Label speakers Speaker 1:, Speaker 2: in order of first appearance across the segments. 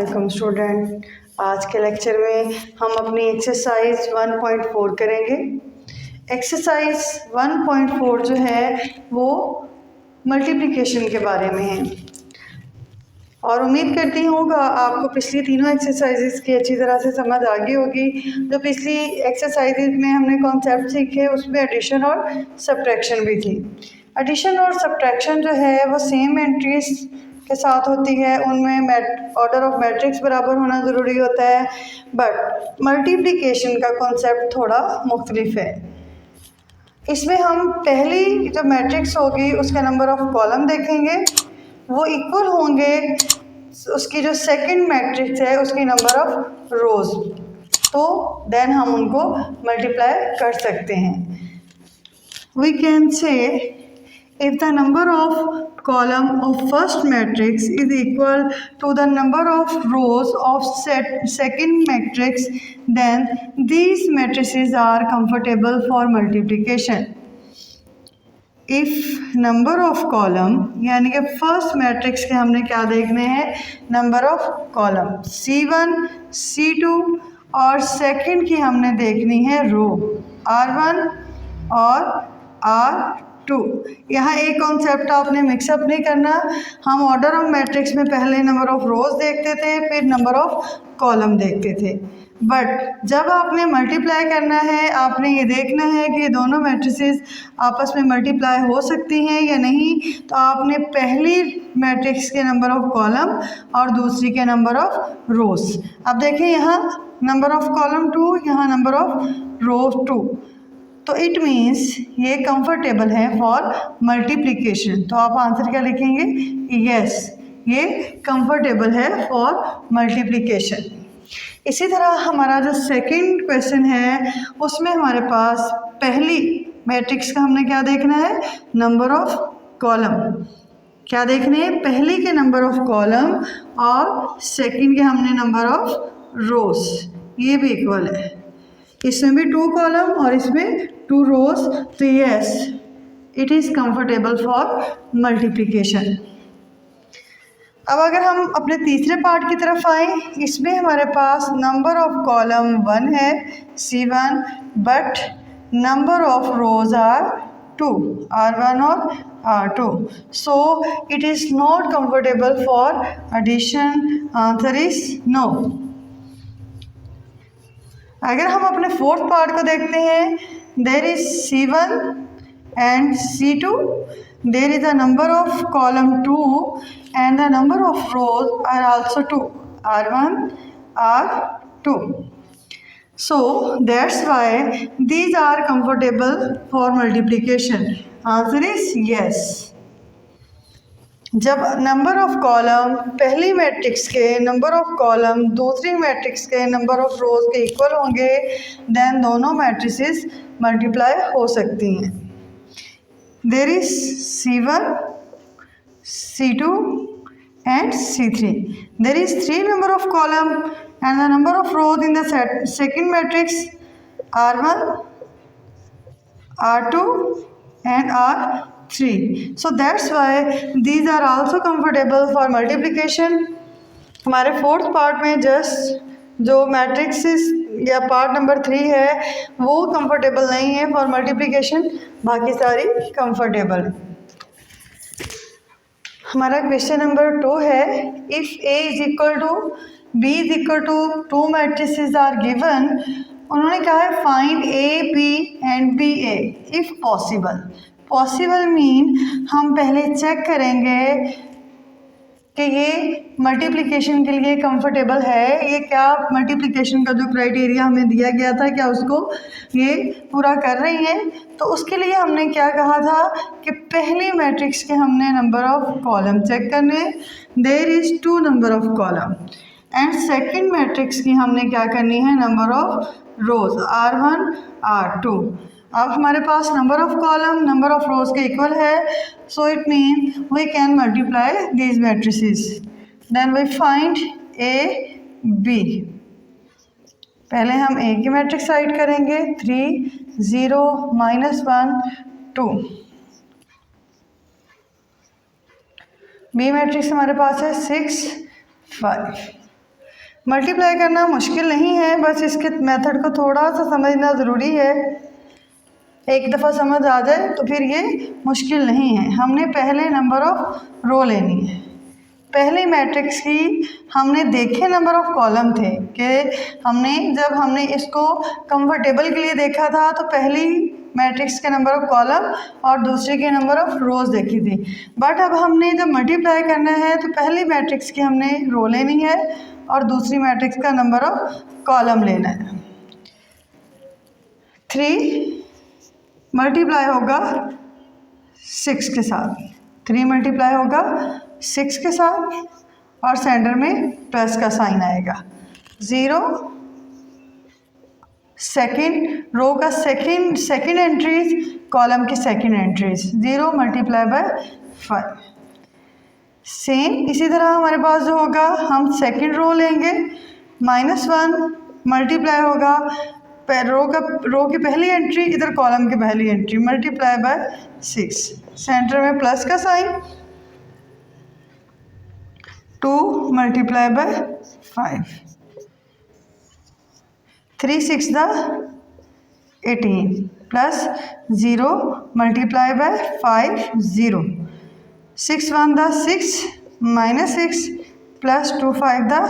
Speaker 1: वालेकुम स्टूडेंट। आज के लेक्चर में हम अपनी एक्सरसाइज 1.4 करेंगे। एक्सरसाइज 1.4 जो है वो मल्टीप्लिकेशन के बारे में है और उम्मीद करती हूँ कि आपको पिछली तीनों एक्सरसाइजेज की अच्छी तरह से समझ आ गई होगी। जो पिछली एक्सरसाइजेज में हमने कॉन्सेप्ट सीखे उसमें एडिशन और सब्ट्रैक्शन भी थी। एडिशन और सब्ट्रैक्शन जो है वो सेम एंट्रीज के साथ होती है, उनमें ऑर्डर ऑफ मैट्रिक्स बराबर होना ज़रूरी होता है, बट मल्टीप्लिकेशन का कॉन्सेप्ट थोड़ा मुख्तलिफ है। इसमें हम पहली जो मैट्रिक्स होगी उसका नंबर ऑफ कॉलम देखेंगे, वो इक्वल होंगे उसकी जो सेकंड मैट्रिक्स है उसकी नंबर ऑफ रोज, तो देन हम उनको मल्टीप्लाई कर सकते हैं। We can say if the number of column of first matrix is equal to the number of rows of second matrix, then these matrices are comfortable for multiplication. If number of column यानी कि first matrix के हमने क्या देखने हैं, number of column C1 C2 और second की हमने देखनी है रो R1 और R2। यहाँ एक कॉन्सेप्ट आपने मिक्सअप नहीं करना। हम ऑर्डर ऑफ मैट्रिक्स में पहले नंबर ऑफ रोज देखते थे, फिर नंबर ऑफ कॉलम देखते थे, बट जब आपने मल्टीप्लाई करना है आपने ये देखना है कि दोनों मैट्रिसेस आपस में मल्टीप्लाई हो सकती हैं या नहीं। तो आपने पहली मैट्रिक्स के नंबर ऑफ कॉलम और दूसरी के नंबर ऑफ रोज, अब देखें यहाँ नंबर ऑफ कॉलम 2, यहाँ नंबर ऑफ रोज 2, तो इट मीन्स ये कंफर्टेबल है फॉर मल्टीप्लिकेशन। तो आप आंसर क्या लिखेंगे, यस ये कंफर्टेबल है फॉर मल्टीप्लिकेशन। इसी तरह हमारा जो सेकंड क्वेश्चन है उसमें हमारे पास पहली मैट्रिक्स का हमने क्या देखना है, नंबर ऑफ कॉलम क्या देखने हैं, पहली के नंबर ऑफ कॉलम और सेकंड के हमने नंबर ऑफ रोज, ये भी इक्वल है। इसमें भी 2 कॉलम और इसमें 2 रोज, तो yes it is comfortable for multiplication. अब अगर हम अपने तीसरे पार्ट की तरफ आए, इसमें हमारे पास नंबर ऑफ कॉलम 1 है C1, but number of rows are 2 R1 और R2, so it is not comfortable for addition, answer is no. अगर हम अपने फोर्थ पार्ट को देखते हैं, there is C1 and C2, there is a number of column 2 and the number of rows are also 2 R1 R2, so that's why these are comfortable for multiplication, answer is yes। जब number of column पहली matrix के number of column दूसरी matrix के number of rows के equal होंगे, then दोनों matrices multiply हो सकती हैं। There is C1 C2 and C3, there is 3 number of column and the number of rows in the second matrix R1 R2 and R3, so that's why these are also comfortable for multiplication। हमारे fourth part में just जो matrix या part number 3 है वो comfortable नहीं है for multiplication, बाकी सारी कंफर्टेबल। हमारा क्वेश्चन नंबर 2 है, if A is equal to B is equal to 2 matrices are given, उन्होंने कहा है find A B and B A if possible. Possible mean हम पहले चेक करेंगे कि ये मल्टीप्लिकेशन के लिए कंफर्टेबल है, ये क्या मल्टीप्लिकेशन का जो क्राइटेरिया हमें दिया गया था क्या उसको ये पूरा कर रही है। तो उसके लिए हमने क्या कहा था कि पहली मैट्रिक्स के हमने नंबर ऑफ कॉलम चेक करने, there is 2 number of column, and second matrix की हमने क्या करनी है, number of rows R1 R2। अब हमारे पास number of column number of rows के इक्वल है, so it mean we can multiply these matrices, then we find A B। पहले हम A की मैट्रिक्स राइट करेंगे 3 0 -1 2, B मैट्रिक्स हमारे पास है 6 5, मल्टीप्लाई करना मुश्किल नहीं है, बस इसके मेथड को थोड़ा सा समझना ज़रूरी है। एक दफ़ा समझ आ जाए तो फिर ये मुश्किल नहीं है। हमने पहले नंबर ऑफ रो लेनी है। पहले मैट्रिक्स की हमने देखे नंबर ऑफ कॉलम थे कि जब हमने इसको कंफर्टेबल के लिए देखा था तो पहली मैट्रिक्स के नंबर ऑफ कॉलम और दूसरे के नंबर ऑफ रोज़ देखी थी। बट अब हमने जब मल्टीप्लाई करना है तो पहली मैट्रिक्स की हमने रो लेनी है और दूसरी मैट्रिक्स का नंबर ऑफ कॉलम लेना है। 3 मल्टीप्लाई होगा 6 के साथ, 3 मल्टीप्लाई होगा 6 के साथ और सेंटर में प्लस का साइन आएगा। 0 सेकंड रो का सेकंड एंट्रीज, कॉलम की second entries. 0 multiply bye 5। Same इसी तरह हमारे पास जो होगा, हम सेकंड रो लेंगे, -1 मल्टीप्लाई होगा रो की पहली एंट्री, इधर कॉलम की पहली एंट्री, मल्टीप्लाई बाय 6, सेंटर में प्लस का साइन। 2 मल्टीप्लाई बाय 5, 3 6 दा 18 प्लस 0 मल्टीप्लाई बाय 5 0, 6 1 दा 6 -6 प्लस 2 5 दा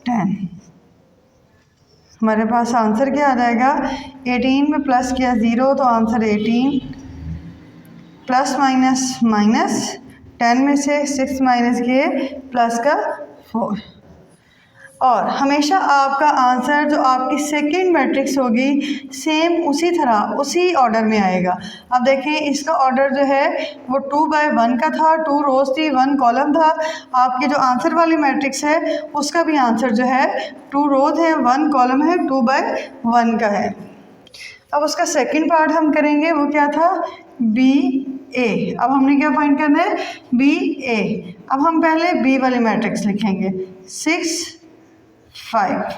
Speaker 1: 10। हमारे पास आंसर क्या आ जाएगा? 18 में प्लस किया 0 तो आंसर 18, प्लस माइनस माइनस, 10 में से 6 माइनस किए प्लस का 4। और हमेशा आपका आंसर जो आपकी सेकंड मैट्रिक्स होगी सेम उसी तरह उसी ऑर्डर में आएगा। अब देखें इसका ऑर्डर जो है वो 2/1 का था, 2 रोज थी, 1 कॉलम था। आपकी जो आंसर वाली मैट्रिक्स है उसका भी आंसर जो है 2 रोज है, 1 कॉलम है, 2/1 का है। अब उसका सेकंड पार्ट हम करेंगे, वो क्या था? BA। अब हमने क्या फाइंड करना है? BA। अब हम पहले B वाली मैट्रिक्स लिखेंगे, 6 5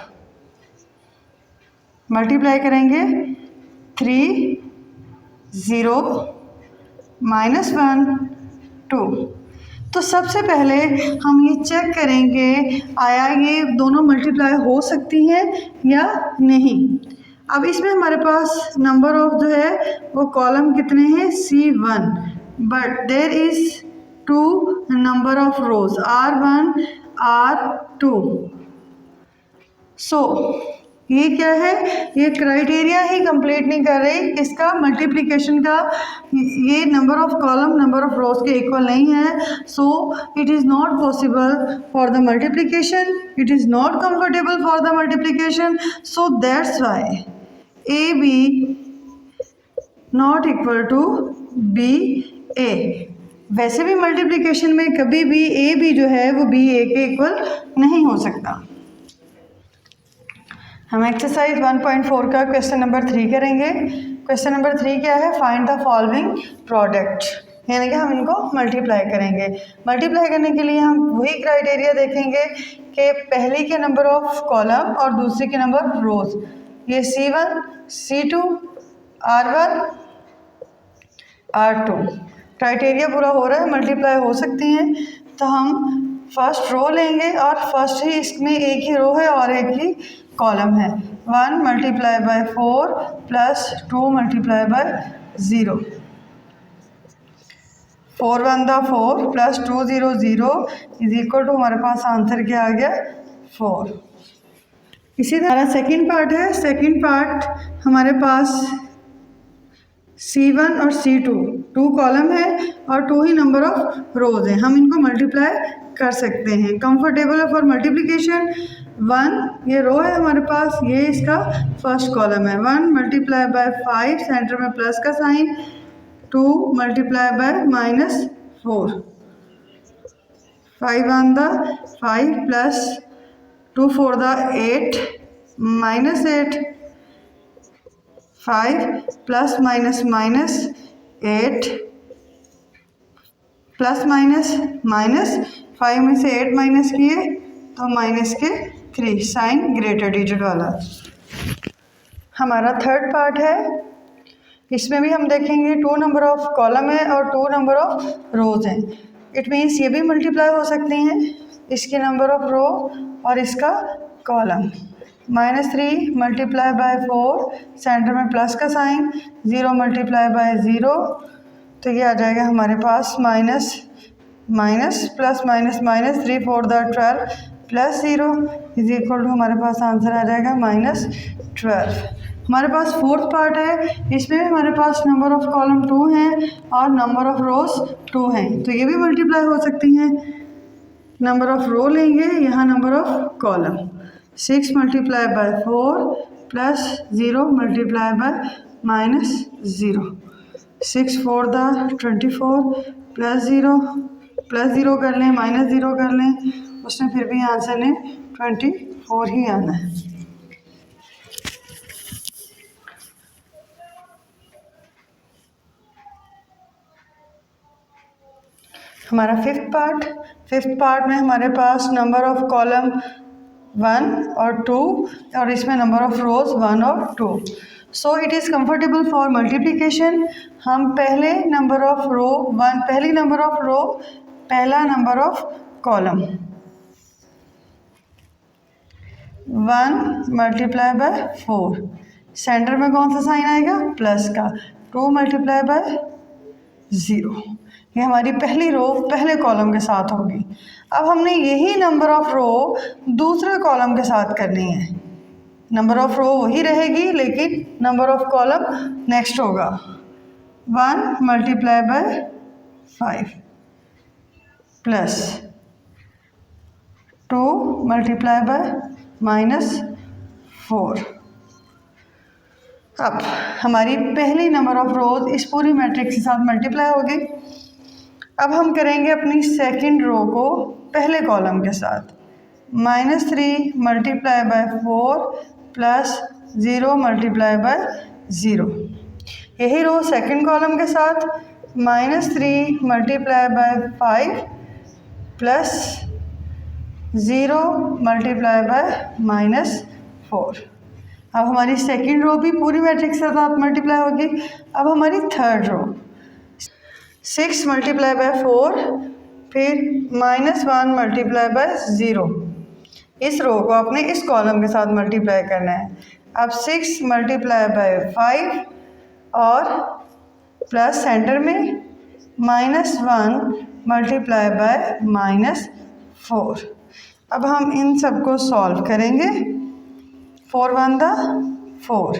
Speaker 1: मल्टीप्लाई करेंगे 3 0 -1 2। तो सबसे पहले हम ये चेक करेंगे आया ये दोनों मल्टीप्लाई हो सकती हैं या नहीं। अब इसमें हमारे पास नंबर ऑफ जो है वो कॉलम कितने हैं? C1, but there is 2 number of rows, R1 R2। ये क्या है? ये क्राइटेरिया ही कंप्लीट नहीं कर रही, इसका मल्टीप्लिकेशन का ये number of column number of rows के इक्वल नहीं है। So it is not possible for the multiplication, it is not comfortable for the multiplication. So that's why AB not equal to BA। वैसे भी multiplication में कभी भी AB जो है वो BA के इक्वल नहीं हो सकता। हम एक्सरसाइज 1.4 का क्वेश्चन नंबर 3 करेंगे। क्वेश्चन नंबर 3 क्या है? फाइंड द फॉलोइंग प्रोडक्ट, यानी कि हम इनको मल्टीप्लाई करेंगे। मल्टीप्लाई करने के लिए हम वही क्राइटेरिया देखेंगे कि पहले के नंबर ऑफ कॉलम और दूसरे के नंबर ऑफ रोज। ये C1 C2 R1 R2 criteria पूरा हो रहा है, मल्टीप्लाई हो सकती हैं। तो हम फर्स्ट रो लेंगे और फर्स्ट ही इसमें एक ही रो है और एक ही कॉलम है। 1 multiply by 4 plus 2 multiply by 0, 4 1 दा 4 प्लस 2 0 0 इज इक्वल टू हमारे पास आंसर क्या आ गया? 4। इसी तरह सेकंड पार्ट है। सेकंड पार्ट हमारे पास C1 और C2 2 कॉलम है और 2 ही नंबर ऑफ रोज हैं। हम इनको मल्टीप्लाई कर सकते हैं, कंफर्टेबल है फॉर मल्टीप्लिकेशन। 1 ये रो है हमारे पास, ये इसका फर्स्ट कॉलम है। 1 मल्टीप्लाई बाय 5, सेंटर में प्लस का साइन। 2 मल्टीप्लाई बाय -4, 5 1 दा 5 प्लस 2 4 दा 8 -8, 5 plus minus minus 8 plus minus minus, 5 में से 8 माइनस किए तो माइनस के 3, साइन ग्रेटर डिजिट वाला। हमारा थर्ड पार्ट है, इसमें भी हम देखेंगे 2 नंबर ऑफ कॉलम है और 2 नंबर ऑफ रोज हैं। इट मीन्स ये भी मल्टीप्लाई हो सकती हैं, इसके नंबर ऑफ रो और इसका कॉलम। -3 मल्टीप्लाई बाय 4, सेंटर में प्लस का साइन, 0 मल्टीप्लाई बाय 0, तो ये आ जाएगा हमारे पास minus minus plus minus minus, 3 4 12 plus 0 is equal to हमारे पास आंसर आ जाएगा -12। हमारे पास फोर्थ पार्ट है, इसमें भी हमारे पास नंबर ऑफ कॉलम 2 हैं और नंबर ऑफ रोज 2 हैं, तो ये भी मल्टीप्लाई हो सकती हैं। नंबर ऑफ रो लेंगे, यहाँ number of column. 6 multiply by 4 plus 0 multiply by -0, 6 4 24 plus zero कर लें, -0 कर लें, उसमें फिर भी आंसर ने 24 ही आना है। हमारा फिफ्थ पार्ट में हमारे पास नंबर ऑफ कॉलम 1 और 2 और इसमें नंबर ऑफ रोज 1 और 2। सो it is comfortable for multiplication. हम पहले नंबर ऑफ रो 1, पहली नंबर ऑफ रो, पहला number of column 1 multiply by 4, centre में कौन सा साइन आएगा, प्लस का। 2 मल्टीप्लाई बाय 0, ये हमारी पहली रो पहले कॉलम के साथ होगी। अब हमने यही नंबर ऑफ रो दूसरे कॉलम के साथ करनी है। नंबर ऑफ रो वही रहेगी लेकिन नंबर ऑफ कॉलम नेक्स्ट होगा। 1 multiply by 5 plus 2 multiply by -4। अब हमारी पहली नंबर ऑफ रोज इस पूरी मैट्रिक्स के साथ मल्टीप्लाई होगी। अब हम करेंगे अपनी सेकंड रो को पहले कॉलम के साथ। -3 multiply by 4 plus 0 multiply by 0, यही रो सेकंड कॉलम के साथ। -3 multiply bye 5 plus 0 multiply by -4। अब हमारी सेकंड रो भी पूरी मैट्रिक्स के साथ मल्टीप्लाई होगी। अब हमारी थर्ड रो 6 मल्टीप्लाई बाय 4 फिर -1 मल्टीप्लाई बाय 0, इस रो को अपने इस कॉलम के साथ मल्टीप्लाई करना है। अब 6 मल्टीप्लाई बाय 5 और प्लस सेंटर में -1 मल्टीप्लाई बाय -4। अब हम इन सबको सॉल्व करेंगे। 4 1 4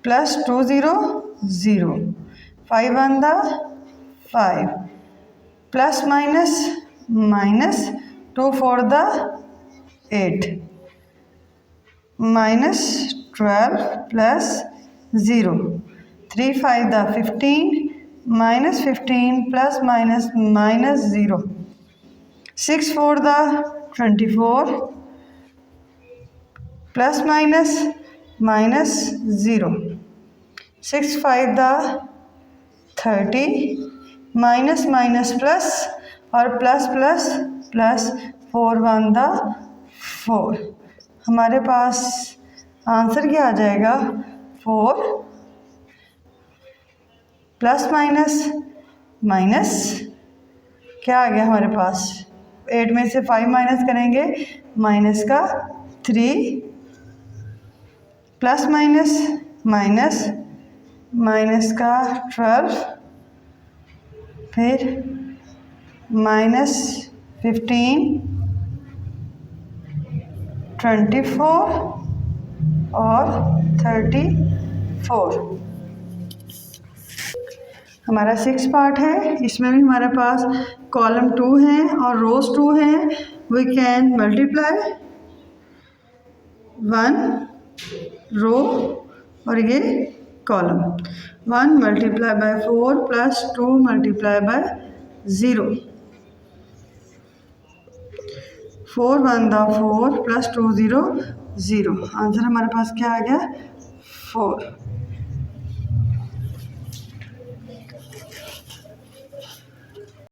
Speaker 1: plus 2 0 0, 5 1 5 plus minus 2 4 8 -12 plus 0, 3 5 15 -15 plus -0, 6 4 24 plus -0, 6 5 30 minus plus और प्लस 4 1 4। हमारे पास आंसर क्या आ जाएगा, 4 प्लस माइनस क्या आ गया हमारे पास, 8 में से 5 माइनस करेंगे, माइनस का 3 प्लस माइनस का 12 फिर -15 24 और 34। हमारा 6 पार्ट है, इसमें भी हमारे पास कॉलम 2 हैं और रोज 2 हैं। वी कैन मल्टीप्लाई 1 रो और ये column. 1 multiply by 4 plus 2 multiply by 0, 4 1 4 plus 2 0 0। Answer हमारे पास क्या आ गया, 4।